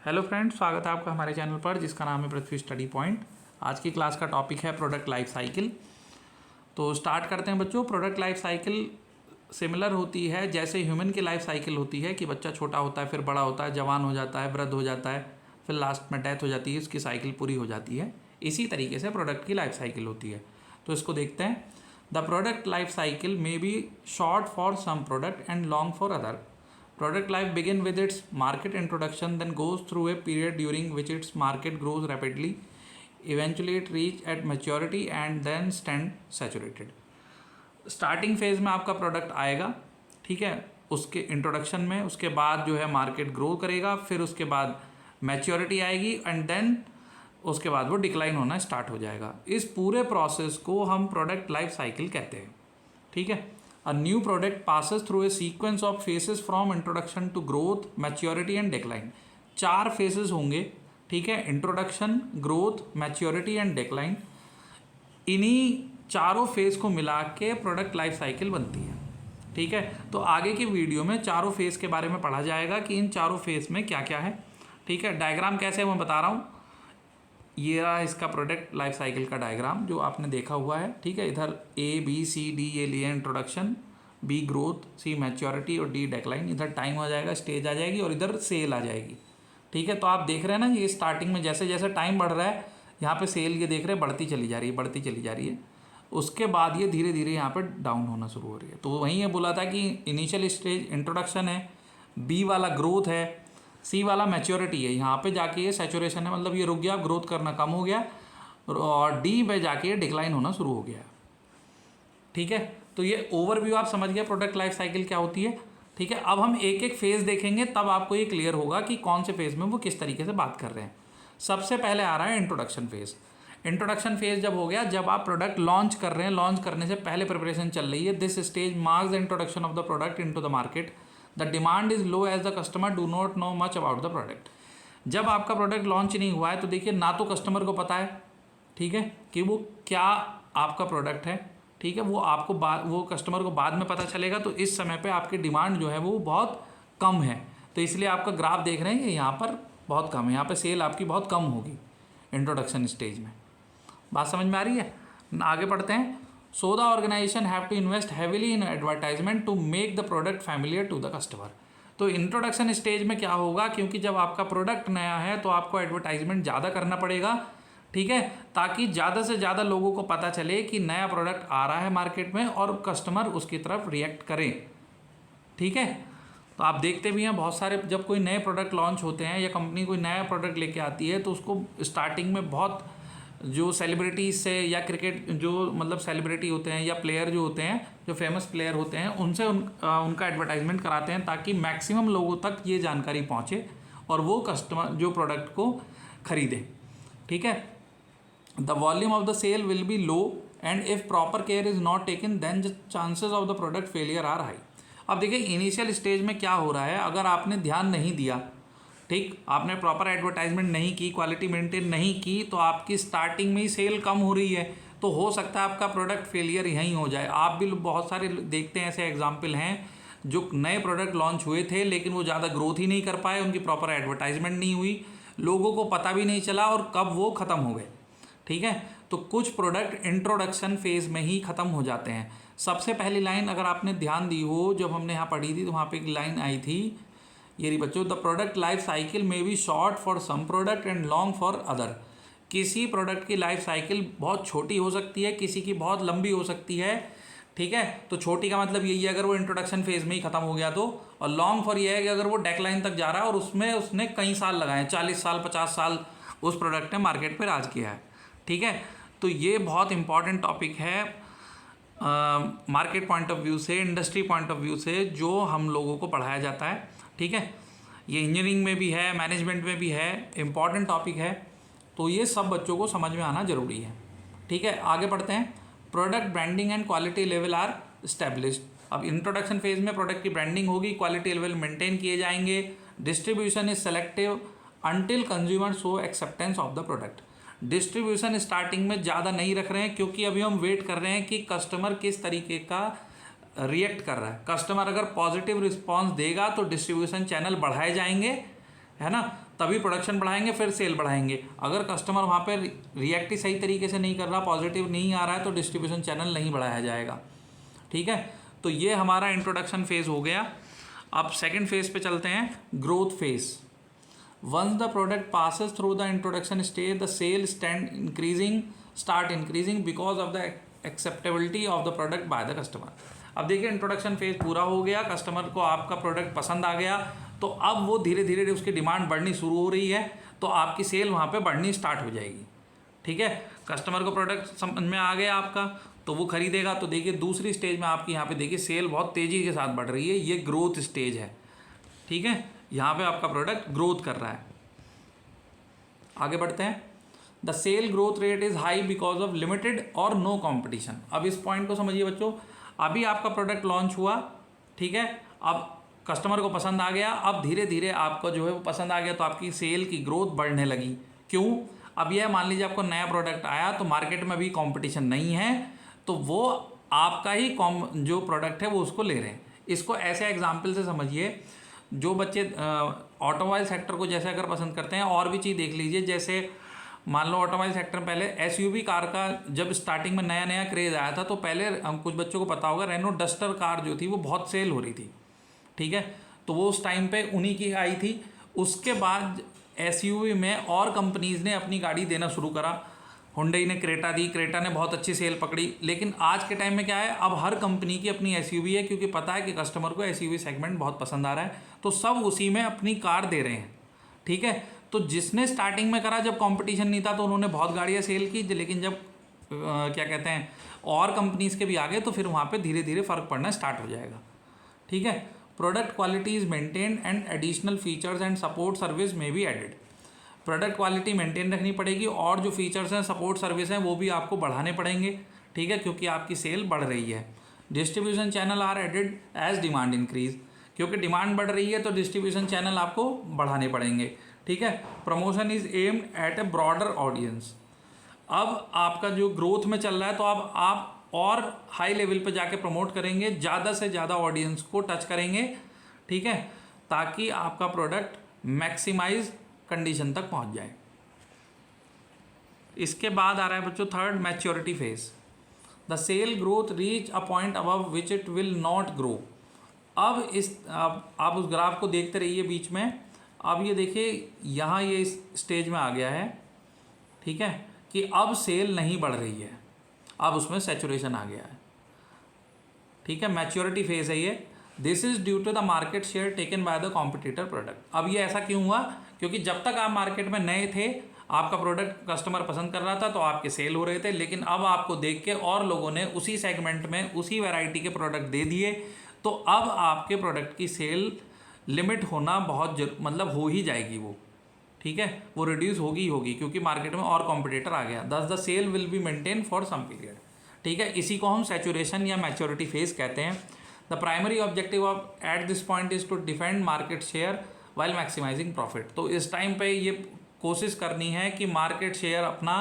Hello friends, स्वागत है आपका हमारे चैनल पर जिसका नाम है पृथ्वी स्टडी पॉइंट। आज की क्लास का टॉपिक है प्रोडक्ट लाइफ साइकिल। तो स्टार्ट करते हैं बच्चों। प्रोडक्ट लाइफ साइकिल सिमिलर होती है जैसे ह्यूमन की लाइफ साइकिल होती है कि बच्चा छोटा होता है, फिर बड़ा होता है, जवान हो जाता है, वृद्ध हो जाता है, फिर लास्ट में डेथ हो जाती है, उसकी साइकिल पूरी हो जाती है। इसी तरीके से प्रोडक्ट की लाइफ साइकिल होती है। तो इसको देखते हैं। The product life cycle may be short for some product and long for other. Product life begin with its market introduction, then goes through a period during which its market grows rapidly. Eventually it reach at maturity and then stand saturated. Starting phase में आपका product आएगा, ठीक है, उसके introduction में, उसके बाद जो है मार्केट ग्रो करेगा, फिर उसके बाद मैच्योरिटी आएगी एंड देन उसके बाद वो डिक्लाइन होना स्टार्ट हो जाएगा। इस पूरे प्रोसेस को हम प्रोडक्ट लाइफ साइकिल कहते हैं, ठीक है। A new product passes through a sequence of phases from introduction to growth, maturity and decline. 4 phases होंगे, ठीक है, introduction, growth, maturity and decline. इन्हीं चारों फेज को मिला के प्रोडक्ट लाइफ साइकिल बनती है, ठीक है। तो आगे की वीडियो में चारों फेज के बारे में पढ़ा जाएगा कि इन चारों फेज में क्या क्या है, ठीक है। डायग्राम कैसे है मैं बता रहा हूँ। ये रहा इसका प्रोडक्ट लाइफ साइकिल का डायग्राम जो आपने देखा हुआ है, ठीक है। इधर ए बी सी डी ये लिए इंट्रोडक्शन, बी ग्रोथ, सी मैच्योरिटी और डी डेक्लाइन। इधर टाइम आ जाएगा, स्टेज आ जाएगी और इधर सेल आ जाएगी, ठीक है। तो आप देख रहे हैं ना, ये स्टार्टिंग में जैसे जैसे टाइम बढ़ रहा है यहाँ पे सेल ये देख रहे हैं बढ़ती चली जा रही है, बढ़ती चली जा रही है। उसके बाद ये धीरे धीरे यहाँ पर डाउन होना शुरू हो रही है। तो वहीं ये बोला था कि इनिशियल स्टेज इंट्रोडक्शन है, बी वाला ग्रोथ है, सी वाला मैच्योरिटी है। यहाँ पे जाके ये सैचुरेशन है, मतलब ये रुक गया, ग्रोथ करना कम हो गया, और डी पे जाके ये डिक्लाइन होना शुरू हो गया, ठीक है। तो ये ओवरव्यू आप समझ गए प्रोडक्ट लाइफ साइकिल क्या होती है, ठीक है। अब हम एक एक फेज़ देखेंगे तब आपको ये क्लियर होगा कि कौन से फेज़ में वो किस तरीके से बात कर रहे हैं। सबसे पहले आ रहा है इंट्रोडक्शन फेज़। इंट्रोडक्शन फेज़ जब हो गया, जब आप प्रोडक्ट लॉन्च कर रहे हैं, लॉन्च करने से पहले प्रिपरेशन चल रही है। This stage marks the introduction of the product into the market. The demand is low as the customer do not know much about the product. जब आपका प्रोडक्ट लॉन्च नहीं हुआ है तो देखिए, ना तो कस्टमर को पता है, ठीक है, कि वो क्या आपका प्रोडक्ट है, ठीक है। वो आपको वो कस्टमर को बाद में पता चलेगा। तो इस समय पे आपकी डिमांड जो है वो बहुत कम है, तो इसलिए आपका ग्राफ देख रहे हैं कि यहाँ पर बहुत कम है, यहाँ पे सेल आपकी बहुत कम होगी इंट्रोडक्शन स्टेज में। बात समझ में आ रही है? आगे बढ़ते हैं। So the organisation have to invest heavily in advertisement to make the product familiar to the customer. तो इंट्रोडक्शन स्टेज में क्या होगा, क्योंकि जब आपका प्रोडक्ट नया है तो आपको एडवर्टाइजमेंट ज़्यादा करना पड़ेगा, ठीक है, ताकि ज़्यादा से ज़्यादा लोगों को पता चले कि नया प्रोडक्ट आ रहा है मार्केट में और कस्टमर उसकी तरफ रिएक्ट करें, ठीक है। तो आप देखते भी हैं बहुत सारे, जब कोई नए प्रोडक्ट लॉन्च होते हैं या कंपनी कोई नया प्रोडक्ट लेके आती है तो उसको स्टार्टिंग में बहुत जो सेलिब्रिटीज से या क्रिकेट जो मतलब सेलिब्रिटी होते हैं या प्लेयर जो होते हैं, जो फेमस प्लेयर होते हैं, उनसे उनका एडवर्टाइजमेंट कराते हैं ताकि मैक्सिमम लोगों तक ये जानकारी पहुँचे और वो कस्टमर जो प्रोडक्ट को खरीदें, ठीक है। The volume of the sale will be low and if proper care is not taken then the chances of the product failure are high. अब देखिए इनिशियल स्टेज में क्या हो रहा है, अगर आपने ध्यान नहीं दिया, ठीक, आपने प्रॉपर एडवर्टाइजमेंट नहीं की, क्वालिटी मेंटेन नहीं की, तो आपकी स्टार्टिंग में ही सेल कम हो रही है, तो हो सकता है आपका प्रोडक्ट फेलियर यहीं हो जाए। आप भी बहुत सारे देखते हैं, ऐसे एग्जाम्पल हैं जो नए प्रोडक्ट लॉन्च हुए थे लेकिन वो ज़्यादा ग्रोथ ही नहीं कर पाए, उनकी प्रॉपर एडवर्टाइजमेंट नहीं हुई, लोगों को पता भी नहीं चला और कब वो ख़त्म हो गए, ठीक है। तो कुछ प्रोडक्ट इंट्रोडक्शन फेज में ही ख़त्म हो जाते हैं। सबसे पहली लाइन अगर आपने ध्यान दी हो, जब हमने यहाँ पढ़ी थी तो वहाँ पे एक लाइन आई थी, ये रही बच्चों, the product life cycle may be short for some product and long for other. किसी प्रोडक्ट की लाइफ साइकिल बहुत छोटी हो सकती है, किसी की बहुत लंबी हो सकती है, ठीक है। तो छोटी का मतलब यही है अगर वो इंट्रोडक्शन फेज में ही खत्म हो गया तो, और लॉन्ग फॉर ये है कि अगर वो डेक्लाइन तक जा रहा है और उसमें उसने कई साल लगाए, 40 साल 50 साल उस प्रोडक्ट ने मार्केट पर राज किया है, ठीक है। तो ये बहुत इंपॉर्टेंट टॉपिक है मार्केट पॉइंट ऑफ व्यू से, इंडस्ट्री पॉइंट ऑफ व्यू से, जो हम लोगों को पढ़ाया जाता है, ठीक है। ये इंजीनियरिंग में भी है, मैनेजमेंट में भी है, इम्पॉर्टेंट टॉपिक है। तो ये सब बच्चों को समझ में आना जरूरी है, ठीक है। आगे बढ़ते हैं। Product branding and quality level are established. अब इंट्रोडक्शन फेज में प्रोडक्ट की ब्रांडिंग होगी, क्वालिटी लेवल मेंटेन किए जाएंगे, distribution is selective until consumer show acceptance of the product. Distribution starting में ज़्यादा नहीं रख रहे हैं क्योंकि अभी हम वेट कर रहे हैं कि कस्टमर किस तरीके का रिएक्ट कर रहा है। कस्टमर अगर पॉजिटिव रिस्पांस देगा तो डिस्ट्रीब्यूशन चैनल बढ़ाए जाएंगे, है ना। तभी प्रोडक्शन बढ़ाएंगे, फिर सेल बढ़ाएंगे। अगर कस्टमर वहाँ पे रिएक्ट ही सही तरीके से नहीं कर रहा, पॉजिटिव नहीं आ रहा है, तो डिस्ट्रीब्यूशन चैनल नहीं बढ़ाया जाएगा। ठीक है, तो ये हमारा इंट्रोडक्शन फेज़ हो गया। अब सेकेंड फेज़ पे चलते हैं, growth phase. Once the product passes through the introduction stage, the sale start increasing because of the acceptability of the product by the customer. अब देखिए, इंट्रोडक्शन फेज पूरा हो गया, कस्टमर को आपका प्रोडक्ट पसंद आ गया, तो अब वो धीरे धीरे उसकी डिमांड बढ़नी शुरू हो रही है, तो आपकी सेल वहाँ पे बढ़नी स्टार्ट हो जाएगी। ठीक है, कस्टमर को प्रोडक्ट समझ में आ गया आपका, तो वो खरीदेगा। तो देखिए दूसरी स्टेज में आपकी यहाँ पे देखिए सेल बहुत तेज़ी के साथ बढ़ रही है, ये ग्रोथ स्टेज है। ठीक है, यहाँ पे आपका प्रोडक्ट ग्रोथ कर रहा है। आगे बढ़ते हैं। The sale growth rate is high because of limited और नो कॉम्पिटिशन। अब इस पॉइंट को समझिए बच्चों, अभी आपका प्रोडक्ट लॉन्च हुआ, ठीक है, अब कस्टमर को पसंद आ गया, अब धीरे धीरे आपको जो है वो पसंद आ गया, तो आपकी सेल की ग्रोथ बढ़ने लगी। क्यों? अब यह मान लीजिए आपको नया प्रोडक्ट आया, तो मार्केट में भी कंपटीशन नहीं है, तो वो आपका ही जो प्रोडक्ट है वो उसको ले रहे हैं। इसको ऐसे एग्जाम्पल से समझिए, जो बच्चे ऑटोमोबाइल सेक्टर को जैसे अगर पसंद करते हैं, और भी चीज़ देख लीजिए, जैसे मान लो ऑटोमोबाइल सेक्टर में पहले एसयूवी कार का जब स्टार्टिंग में नया नया क्रेज़ आया था, तो पहले हम कुछ बच्चों को पता होगा, रेनो डस्टर कार जो थी वो बहुत सेल हो रही थी। ठीक है, तो वो उस टाइम पे उन्हीं की आई थी। उसके बाद एसयूवी में और कंपनीज़ ने अपनी गाड़ी देना शुरू करा। हुंडई ने क्रेटा दी, क्रेटा ने बहुत अच्छी सेल पकड़ी। लेकिन आज के टाइम में क्या है, अब हर कंपनी की अपनी एसयूवी है, क्योंकि पता है कि कस्टमर को एसयूवी सेगमेंट बहुत पसंद आ रहा है, तो सब उसी में अपनी कार दे रहे हैं। ठीक है, तो जिसने स्टार्टिंग में करा, जब कंपटीशन नहीं था, तो उन्होंने बहुत गाड़ियाँ सेल की, लेकिन जब क्या कहते हैं और कंपनीज़ के भी आ गए, तो फिर वहाँ पे धीरे धीरे फ़र्क पड़ना स्टार्ट हो जाएगा। ठीक है, product quality is maintain and additional features and support service में भी एडेड। प्रोडक्ट क्वालिटी मेंटेन रखनी पड़ेगी, और जो फीचर्स हैं, सपोर्ट सर्विस हैं, वो भी आपको बढ़ाने पड़ेंगे। ठीक है, क्योंकि आपकी सेल बढ़ रही है। Distribution channel are added as demand increase, क्योंकि डिमांड बढ़ रही है, तो डिस्ट्रीब्यूशन चैनल आपको बढ़ाने पड़ेंगे। ठीक है, promotion is aimed at A broader audience. अब आपका जो ग्रोथ में चल रहा है, तो अब आप और हाई लेवल पे जाके प्रमोट करेंगे, ज़्यादा से ज़्यादा ऑडियंस को टच करेंगे। ठीक है, ताकि आपका प्रोडक्ट मैक्सिमाइज कंडीशन तक पहुंच जाए। इसके बाद आ रहा है बच्चों third, maturity phase. The sale growth reach a point above which it will not grow. अब आप उस ग्राफ को देखते रहिए बीच में। अब ये देखिए, यहाँ ये इस स्टेज में आ गया है। ठीक है, कि अब सेल नहीं बढ़ रही है, अब उसमें सैचुरेशन आ गया है। ठीक है, मैच्योरिटी फेज है ये। This is due to the market share taken by the competitor product. अब ये ऐसा क्यों हुआ? क्योंकि जब तक आप मार्केट में नए थे, आपका प्रोडक्ट कस्टमर पसंद कर रहा था, तो आपके सेल हो रहे थे। लेकिन अब आपको देख के और लोगों ने उसी सेगमेंट में उसी वैरायटी के प्रोडक्ट दे दिए, तो अब आपके प्रोडक्ट की सेल लिमिट होना बहुत मतलब हो ही जाएगी वो। ठीक है, वो रिड्यूस होगी क्योंकि मार्केट में और कॉम्पिटिटर आ गया। Thus the sale will be maintain for some period. ठीक है, इसी को हम सैचुरेशन या मैच्योरिटी फेज कहते हैं। The primary objective of at this point is to defend market share while maximising profit. तो इस टाइम पे ये कोशिश करनी है कि मार्केट शेयर अपना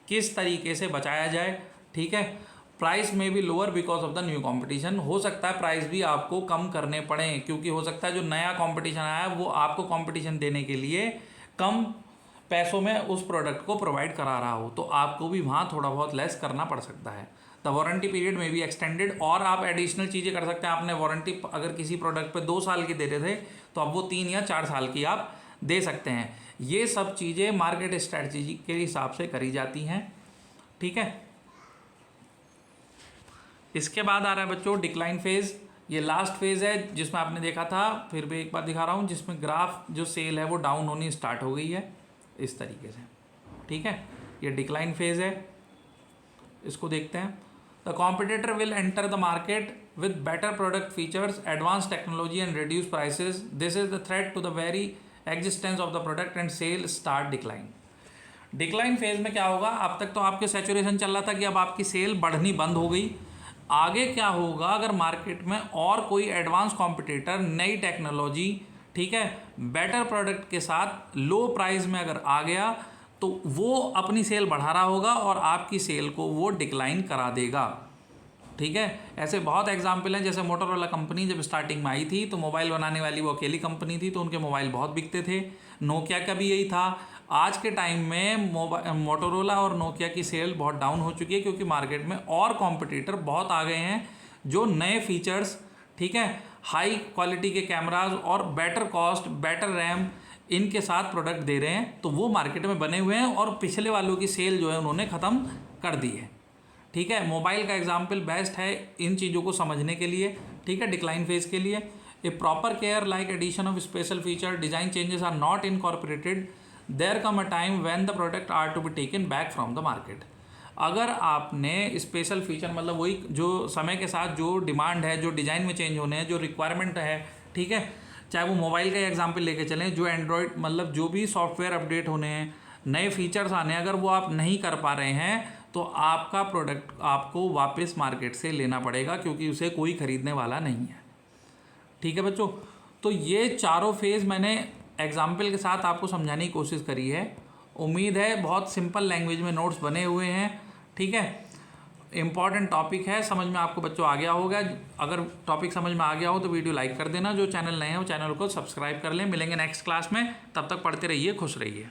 किस तरीके से बचाया जाए। ठीक है, प्राइस में भी lower because of the new competition. हो सकता है प्राइस भी आपको कम करने पड़े, क्योंकि हो सकता है जो नया कंपटीशन आया है वो आपको कंपटीशन देने के लिए कम पैसों में उस प्रोडक्ट को प्रोवाइड करा रहा हो, तो आपको भी वहाँ थोड़ा बहुत लेस करना पड़ सकता है। द वारंटी पीरियड में भी एक्सटेंडेड, और आप एडिशनल चीज़ें कर सकते हैं। आपने वारंटी अगर किसी प्रोडक्ट पे 2 साल की दे रहे थे, तो अब वो 3 या 4 साल की आप दे सकते हैं। ये सब चीज़ें मार्केट स्ट्रैटेजी के हिसाब से करी जाती हैं। ठीक है, इसके बाद आ रहा है बच्चों डिक्लाइन फेज़। ये लास्ट फेज़ है जिसमें आपने देखा था, फिर भी एक बार दिखा रहा हूँ, जिसमें ग्राफ जो सेल है वो डाउन होनी स्टार्ट हो गई है इस तरीके से। ठीक है, ये डिक्लाइन फेज़ है। इसको देखते हैं। The competitor will enter the market with better product features, advance technology and reduce prices. This is the threat to the very existence of the product and sale start decline. Decline phase में क्या होगा? अब तक तो आपके saturation चल रहा था कि अब आपकी सेल बढ़नी बंद हो गई। आगे क्या होगा? अगर मार्केट में और कोई एडवांस कॉम्पिटिटर, नई टेक्नोलॉजी, ठीक है, बेटर प्रोडक्ट के साथ लो प्राइस में अगर आ गया, तो वो अपनी सेल बढ़ा रहा होगा और आपकी सेल को वो डिक्लाइन करा देगा। ठीक है। ऐसे बहुत एग्जाम्पल हैं, जैसे मोटोरोला कंपनी जब स्टार्टिंग में आई थी तो मोबाइल बनाने वाली वो अकेली कंपनी थी, तो उनके मोबाइल बहुत बिकते थे। नोकिया का भी यही था। आज के टाइम में मोटोरोला और नोकिया की सेल बहुत डाउन हो चुकी है, क्योंकि मार्केट में और कॉम्पिटिटर बहुत आ गए हैं जो नए फीचर्स, ठीक है, हाई क्वालिटी के कैमराज और बेटर कॉस्ट, बेटर रैम, इनके साथ प्रोडक्ट दे रहे हैं, तो वो मार्केट में बने हुए हैं और पिछले वालों की सेल जो है उन्होंने ख़त्म कर दी है। ठीक है, मोबाइल का एग्जाम्पल बेस्ट है इन चीज़ों को समझने के लिए, ठीक है, डिक्लाइन फेज के लिए। A proper care like addition of special feature, design changes are not incorporated, there come a time when the product are to be taken back from the market. अगर आपने स्पेशल फीचर, मतलब वही जो समय के साथ जो डिमांड है, जो डिज़ाइन में चेंज होने हैं, जो रिक्वायरमेंट है, ठीक है, चाहे वो मोबाइल का एग्जाम्पल लेके चलें, जो एंड्रॉयड, मतलब जो भी सॉफ्टवेयर अपडेट होने हैं, नए फीचर्स आने हैं, अगर वो आप नहीं कर पा रहे हैं तो आपका प्रोडक्ट आपको वापस मार्केट से लेना पड़ेगा, क्योंकि उसे कोई ख़रीदने वाला नहीं है। ठीक है बच्चों, तो ये चारों फेज़ मैंने एग्जाम्पल के साथ आपको समझाने की कोशिश करी है। उम्मीद है बहुत सिंपल लैंग्वेज में नोट्स बने हुए हैं, ठीक है। इंपॉर्टेंट टॉपिक है, समझ में आपको बच्चों आ गया होगा। अगर टॉपिक समझ में आ गया हो तो वीडियो लाइक कर देना, जो चैनल नए हैं वो चैनल को सब्सक्राइब कर लें। मिलेंगे नेक्स्ट क्लास में, तब तक पढ़ते रहिए, खुश रहिए।